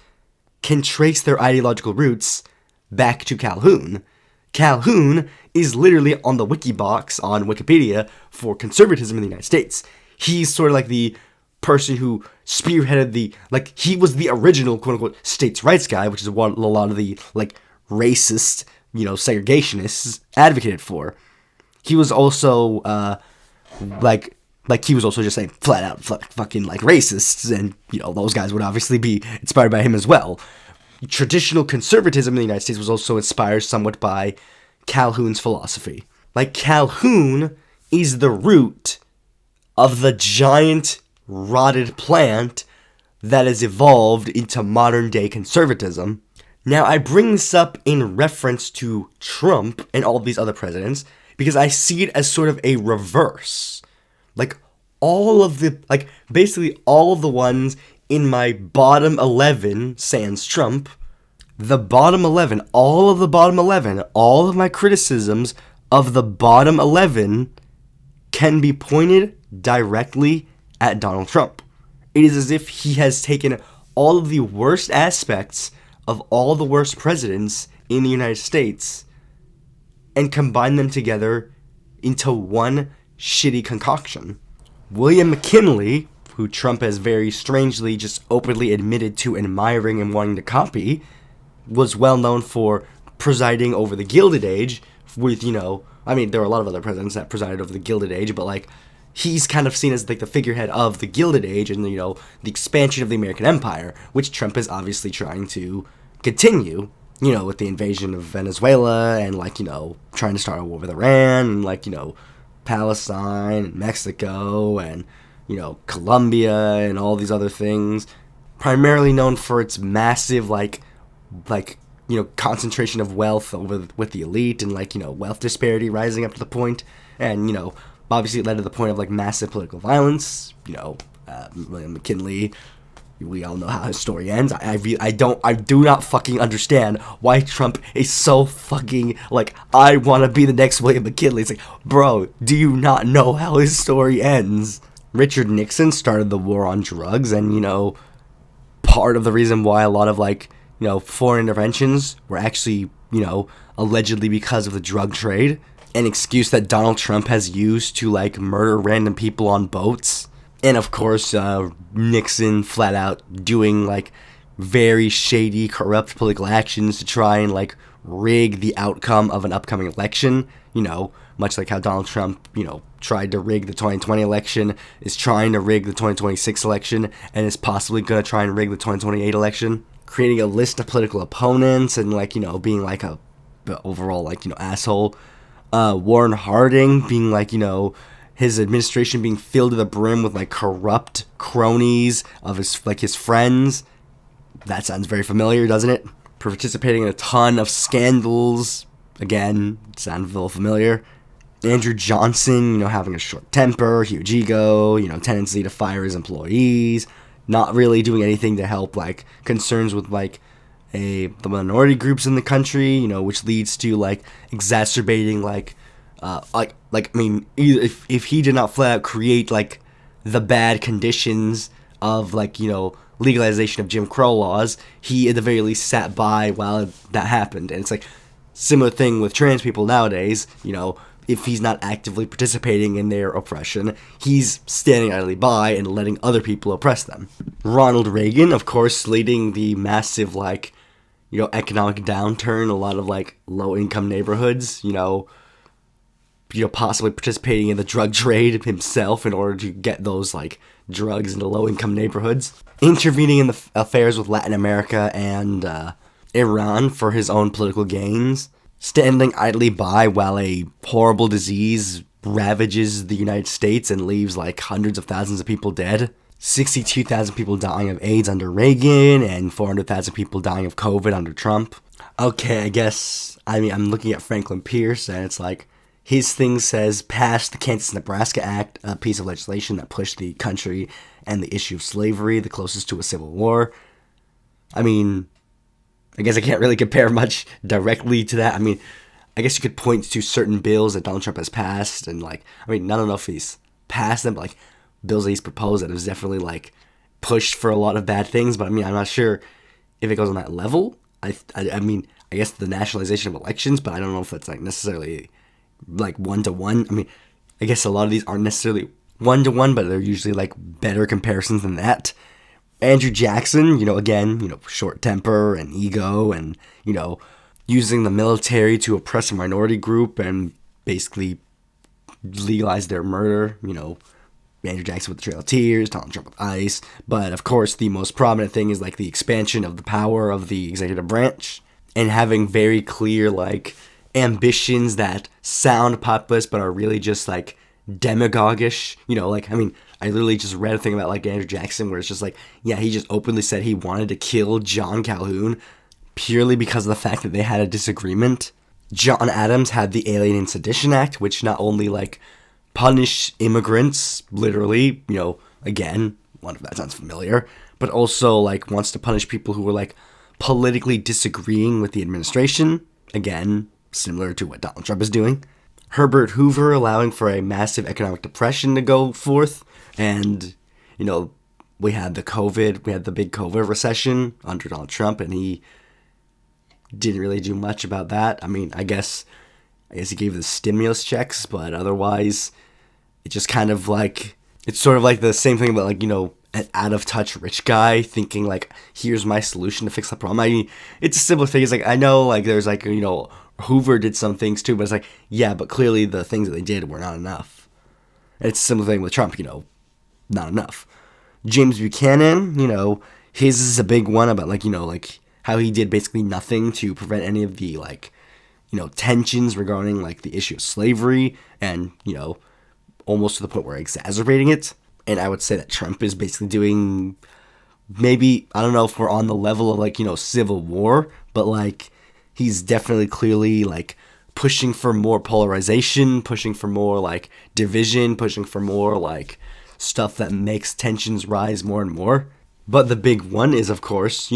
can trace their ideological roots back to Calhoun. Calhoun is literally on the wiki box on Wikipedia for conservatism in the United States. He's sort of the person who spearheaded he was the original quote-unquote states' rights guy, which is what a lot of the racist, segregationists advocated for. He was also he was also just saying flat out fucking racists, and those guys would obviously be inspired by him as well. Traditional conservatism in the United States was also inspired somewhat by Calhoun's philosophy. Calhoun is the root of the giant rotted plant that has evolved into modern-day conservatism. Now, I bring this up in reference to Trump and all these other presidents because I see it as sort of a reverse. Basically all of the ones in my bottom 11, sans Trump, the bottom 11, all of the bottom 11, all of my criticisms of the bottom 11 can be pointed directly at Donald Trump. It is as if he has taken all of the worst aspects of all the worst presidents in the United States and combined them together into one shitty concoction. William McKinley, who Trump has very strangely just openly admitted to admiring and wanting to copy, was well known for presiding over the Gilded Age with, there were a lot of other presidents that presided over the Gilded Age, but he's kind of seen as like the figurehead of the Gilded Age and, the expansion of the American Empire, which Trump is obviously trying to continue, with the invasion of Venezuela and, trying to start a war with Iran and, Palestine and Mexico and, Colombia and all these other things. Primarily known for its massive, concentration of wealth with the elite and, wealth disparity rising up to the point. And, obviously it led to the point of, massive political violence. William McKinley, we all know how his story ends. I do not fucking understand why Trump is so fucking, I want to be the next William McKinley. It's like, bro, do you not know how his story ends? Richard Nixon started the war on drugs, and, part of the reason why a lot of, foreign interventions were actually, allegedly because of the drug trade. An excuse that Donald Trump has used to, murder random people on boats. And, of course, Nixon flat out doing, very shady, corrupt political actions to try and, rig the outcome of an upcoming election. Much like how Donald Trump, tried to rig the 2020 election, is trying to rig the 2026 election, and is possibly going to try and rig the 2028 election. Creating a list of political opponents and, being, a overall, asshole. Warren Harding being, his administration being filled to the brim with, corrupt cronies of his friends. That sounds very familiar, doesn't it? Participating in a ton of scandals. Again, sounds a little familiar. Andrew Johnson, having a short temper, huge ego, tendency to fire his employees, not really doing anything to help, concerns with, the minority groups in the country, which leads to, exacerbating, if he did not flat out create, the bad conditions of, legalization of Jim Crow laws, he at the very least sat by while that happened. And it's, similar thing with trans people nowadays, if he's not actively participating in their oppression, he's standing idly by and letting other people oppress them. Ronald Reagan, of course, leading the massive, economic downturn, a lot of, low-income neighborhoods, possibly participating in the drug trade himself in order to get those, drugs into low-income neighborhoods. Intervening in the affairs with Latin America and Iran for his own political gains. Standing idly by while a horrible disease ravages the United States and leaves, hundreds of thousands of people dead. 62,000 people dying of AIDS under Reagan, and 400,000 people dying of COVID under Trump. Okay, I'm looking at Franklin Pierce, and it's his thing says, passed the Kansas-Nebraska Act, a piece of legislation that pushed the country and the issue of slavery the closest to a civil war. I guess I can't really compare much directly to that. I guess you could point to certain bills that Donald Trump has passed, and, I don't know if he's passed them, but, bills that he's proposed that has definitely, pushed for a lot of bad things, but, I'm not sure if it goes on that level. I guess the nationalization of elections, but I don't know if that's, necessarily, one-to-one. I guess a lot of these aren't necessarily one-to-one, but they're usually, better comparisons than that. Andrew Jackson, again, short temper and ego and, using the military to oppress a minority group and basically legalize their murder, Andrew Jackson with the Trail of Tears, Donald Trump with ICE. But, of course, the most prominent thing is, the expansion of the power of the executive branch and having very clear, ambitions that sound populist but are really just, demagogish. I literally just read a thing about, Andrew Jackson where it's just, he just openly said he wanted to kill John Calhoun purely because of the fact that they had a disagreement. John Adams had the Alien and Sedition Act, which not only, punish immigrants, literally, again, one of that sounds familiar, but also, wants to punish people who were, politically disagreeing with the administration, again, similar to what Donald Trump is doing. Herbert Hoover allowing for a massive economic depression to go forth, and, we had the big COVID recession under Donald Trump, and he didn't really do much about that. I guess he gave the stimulus checks, but otherwise, it just kind of it's sort of the same thing about an out-of-touch rich guy thinking here's my solution to fix the problem. It's a simple thing. It's I know there's Hoover did some things too, but it's yeah, but clearly the things that they did were not enough. And it's a similar thing with Trump, not enough. James Buchanan, his is a big one about, like, how he did basically nothing to prevent any of the, like, tensions regarding, like, the issue of slavery and, almost to the point where exacerbating it. And I would say that Trump is basically doing, maybe, I don't know if we're on the level of, like, civil war, but, like, he's definitely clearly, like, pushing for more polarization, pushing for more, like, division, pushing for more, like, stuff that makes tensions rise more and more. But the big one is, of course,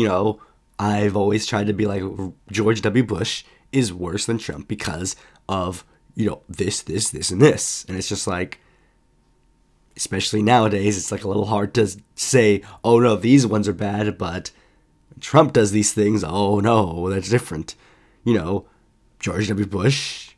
I've always tried to be like, George W. Bush is worse than Trump because of, this, and this. And it's just like, especially nowadays, it's like a little hard to say, oh no, these ones are bad, but Trump does these things, oh no, that's different. George W. Bush,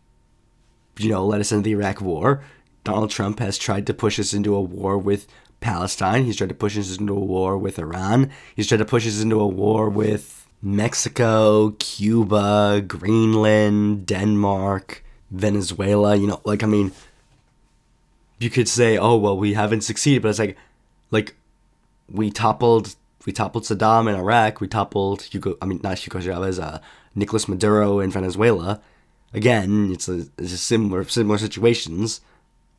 led us into the Iraq War. Donald Trump has tried to push us into a war with Palestine. He's tried to push us into a war with Iran. He's tried to push us into a war with Mexico, Cuba, Greenland, Denmark, Venezuela. You could say, oh, well, we haven't succeeded, but it's like we toppled Saddam in Iraq. We toppled not Hugo Chavez, Nicolas Maduro in Venezuela. Again, it's similar situations.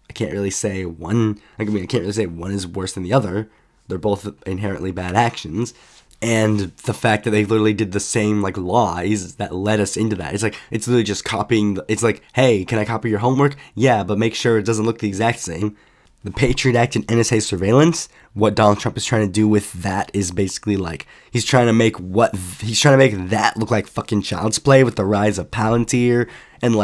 I can't really say one. I can't really say one is worse than the other. They're both inherently bad actions, and the fact that they literally did the same like lies that led us into that. It's literally just copying. It's like, hey, can I copy your homework? Yeah, but make sure it doesn't look the exact same. The Patriot Act and NSA surveillance. What Donald Trump is trying to do with that is basically like he's trying to make that look like fucking child's play with the rise of Palantir and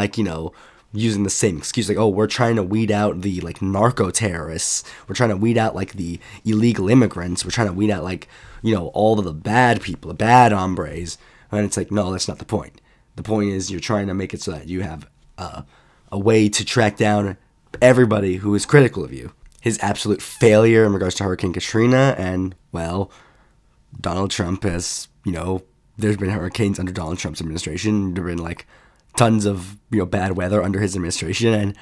using the same excuse, like, oh, we're trying to weed out the, like, narco-terrorists. We're trying to weed out, like, the illegal immigrants. We're trying to weed out, like, all of the bad people, the bad hombres. And it's like, no, that's not the point. The point is you're trying to make it so that you have a way to track down everybody who is critical of you. His absolute failure in regards to Hurricane Katrina and, well, Donald Trump has, there's been hurricanes under Donald Trump's administration. There have been, like, tons of bad weather under his administration, and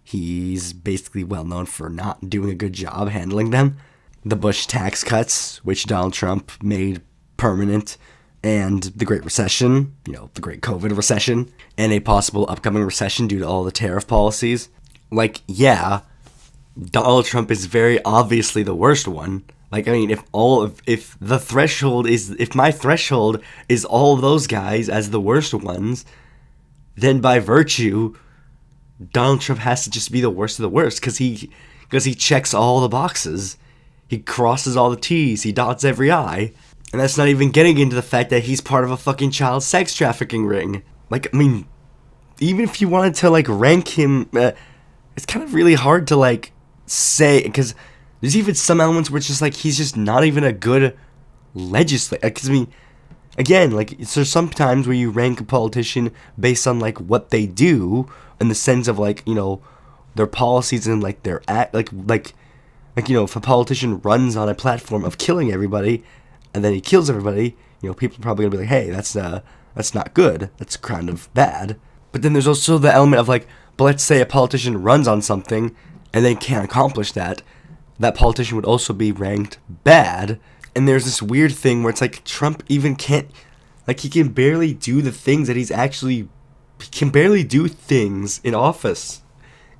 he's basically well known for not doing a good job handling them. The Bush tax cuts, which Donald Trump made permanent, and the Great Recession, the Great COVID Recession, and a possible upcoming recession due to all the tariff policies. Like, yeah, Donald Trump is very obviously the worst one. Like, I mean, if my threshold is all of those guys as the worst ones, then by virtue, Donald Trump has to just be the worst of the worst because he checks all the boxes. He crosses all the T's. He dots every I. And that's not even getting into the fact that he's part of a fucking child sex trafficking ring. Like, I mean, even if you wanted to, like, rank him, it's kind of really hard to, like, say, because there's even some elements where it's just, like, he's just not even a good legislator. Because, I mean, again, like, so sometimes where you rank a politician based on, like, what they do, in the sense of, like, their policies and, like, their act, like, if a politician runs on a platform of killing everybody, and then he kills everybody, people are probably gonna be like, hey, that's not good, that's kind of bad. But then there's also the element of, like, but let's say a politician runs on something, and they can't accomplish that politician would also be ranked bad. And there's this weird thing where it's like Trump even can't, like, he can barely do the things that he can barely do things in office.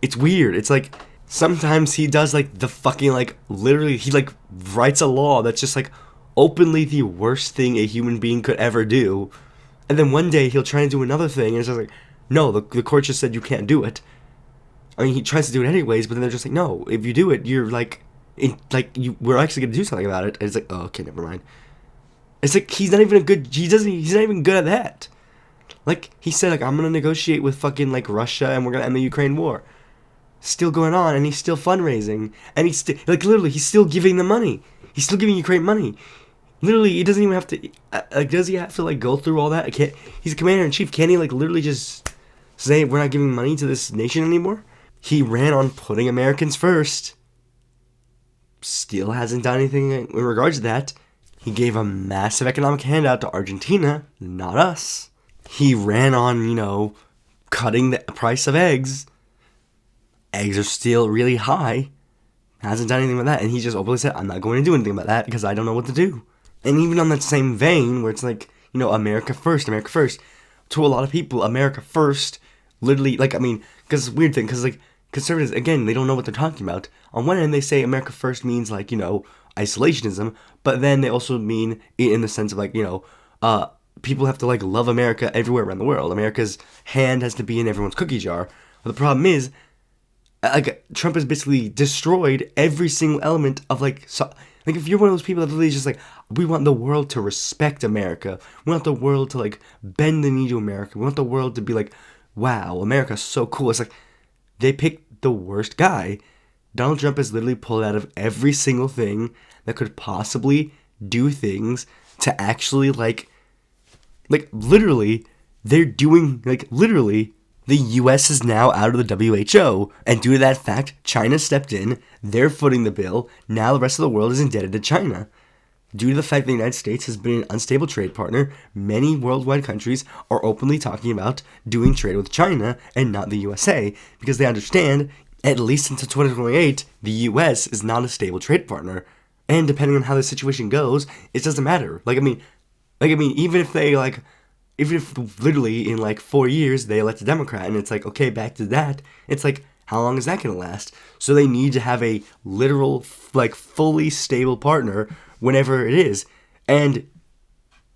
It's weird. It's like sometimes he does, like, the fucking, like, literally, he, like, writes a law that's just, like, openly the worst thing a human being could ever do. And then one day he'll try and do another thing, and it's just like, no, the court just said you can't do it. I mean, he tries to do it anyways, but then they're just like, no, if you do it, you're, like, we're actually going to do something about it. And it's like, oh, okay, never mind. It's like, he's not even good at that. Like, he said, like, I'm going to negotiate with fucking, like, Russia, and we're going to end the Ukraine war. Still going on, and he's still fundraising. And he's still, like, literally, he's still giving them money. He's still giving Ukraine money. Literally, he doesn't even have to, like, does he have to, like, go through all that? He's a commander-in-chief. Can't he, like, literally just say, we're not giving money to this nation anymore? He ran on putting Americans first. Still hasn't done anything in regards to that. He gave a massive economic handout to Argentina, not us. He ran on, cutting the price of eggs. eggs are still really high. Hasn't done anything about that. And he just openly said, I'm not going to do anything about that because I don't know what to do. And even on that same vein, where it's like, America first, America first. To a lot of people, America first, literally, because weird thing, because, conservatives, again, they don't know what they're talking about. On one end, they say America first means, isolationism, but then they also mean it in the sense of, people have to, love America everywhere around the world. America's hand has to be in everyone's cookie jar. But the problem is, Trump has basically destroyed every single element of, if you're one of those people that literally just, we want the world to respect America. We want the world to, bend the knee to America. We want the world to be wow, America's so cool. It's they picked the worst guy. Donald Trump has literally pulled out of every single thing that could possibly do things to actually, literally, they're doing, literally, the U.S. is now out of the WHO, and due to that fact, China stepped in, they're footing the bill, now the rest of the world is indebted to China. Due to the fact that the United States has been an unstable trade partner, many worldwide countries are openly talking about doing trade with China and not the USA, because they understand, at least until 2028, the US is not a stable trade partner. And depending on how the situation goes, it doesn't matter. Even if they, even if literally in 4 years they elect a Democrat and it's okay, back to that, it's how long is that going to last? So they need to have a literal, fully stable partner whenever it is. And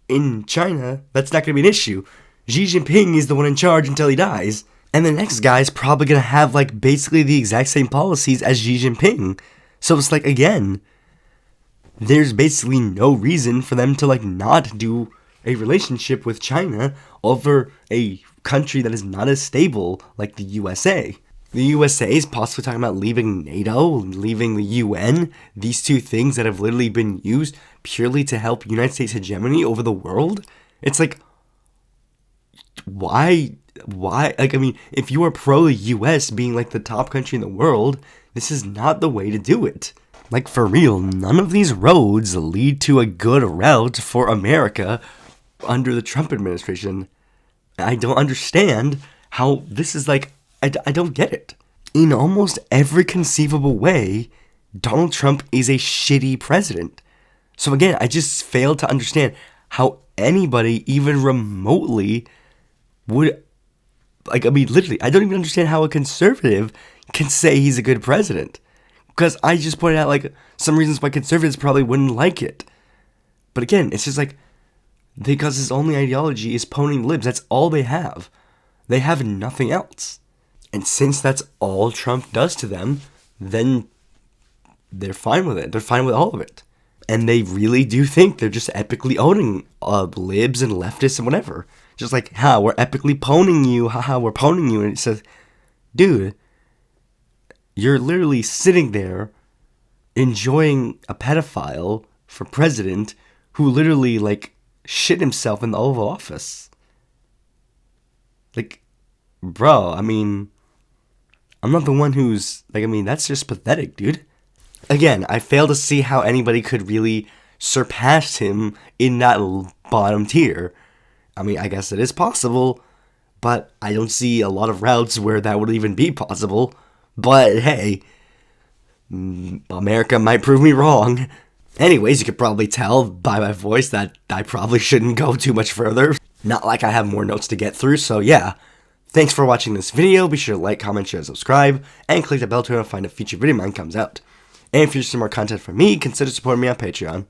in China, that's not going to be an issue. Xi Jinping is the one in charge until he dies. And the next guy is probably going to have, basically the exact same policies as Xi Jinping. So it's again, there's basically no reason for them to, not do a relationship with China over a country that is not as stable like the USA. The USA is possibly talking about leaving NATO, leaving the UN, these two things that have literally been used purely to help United States hegemony over the world. It's why, if you are pro-US being the top country in the world, this is not the way to do it. For real, none of these roads lead to a good route for America under the Trump administration. I don't understand how this is I don't get it. In almost every conceivable way, Donald Trump is a shitty president. So again, I just fail to understand how anybody even remotely would, literally, I don't even understand how a conservative can say he's a good president. Because I just pointed out, some reasons why conservatives probably wouldn't like it. But again, it's just because his only ideology is pwning libs. That's all they have. They have nothing else. And since that's all Trump does to them, then they're fine with it. They're fine with all of it. And they really do think they're just epically owning libs and leftists and whatever. Just we're epically pwning you. Haha, we're pwning you. And it says, dude, you're literally sitting there enjoying a pedophile for president who literally, shit himself in the Oval Office. Bro, I'm not the one who's, that's just pathetic, dude. Again, I fail to see how anybody could really surpass him in that bottom tier. I guess it is possible, but I don't see a lot of routes where that would even be possible. But hey, America might prove me wrong. Anyways, you could probably tell by my voice that I probably shouldn't go too much further. Not like I have more notes to get through, so yeah. Thanks for watching this video. Be sure to like, comment, share, subscribe, and click the bell to notify when a future video of mine comes out. And if you're interested in more content from me, consider supporting me on Patreon.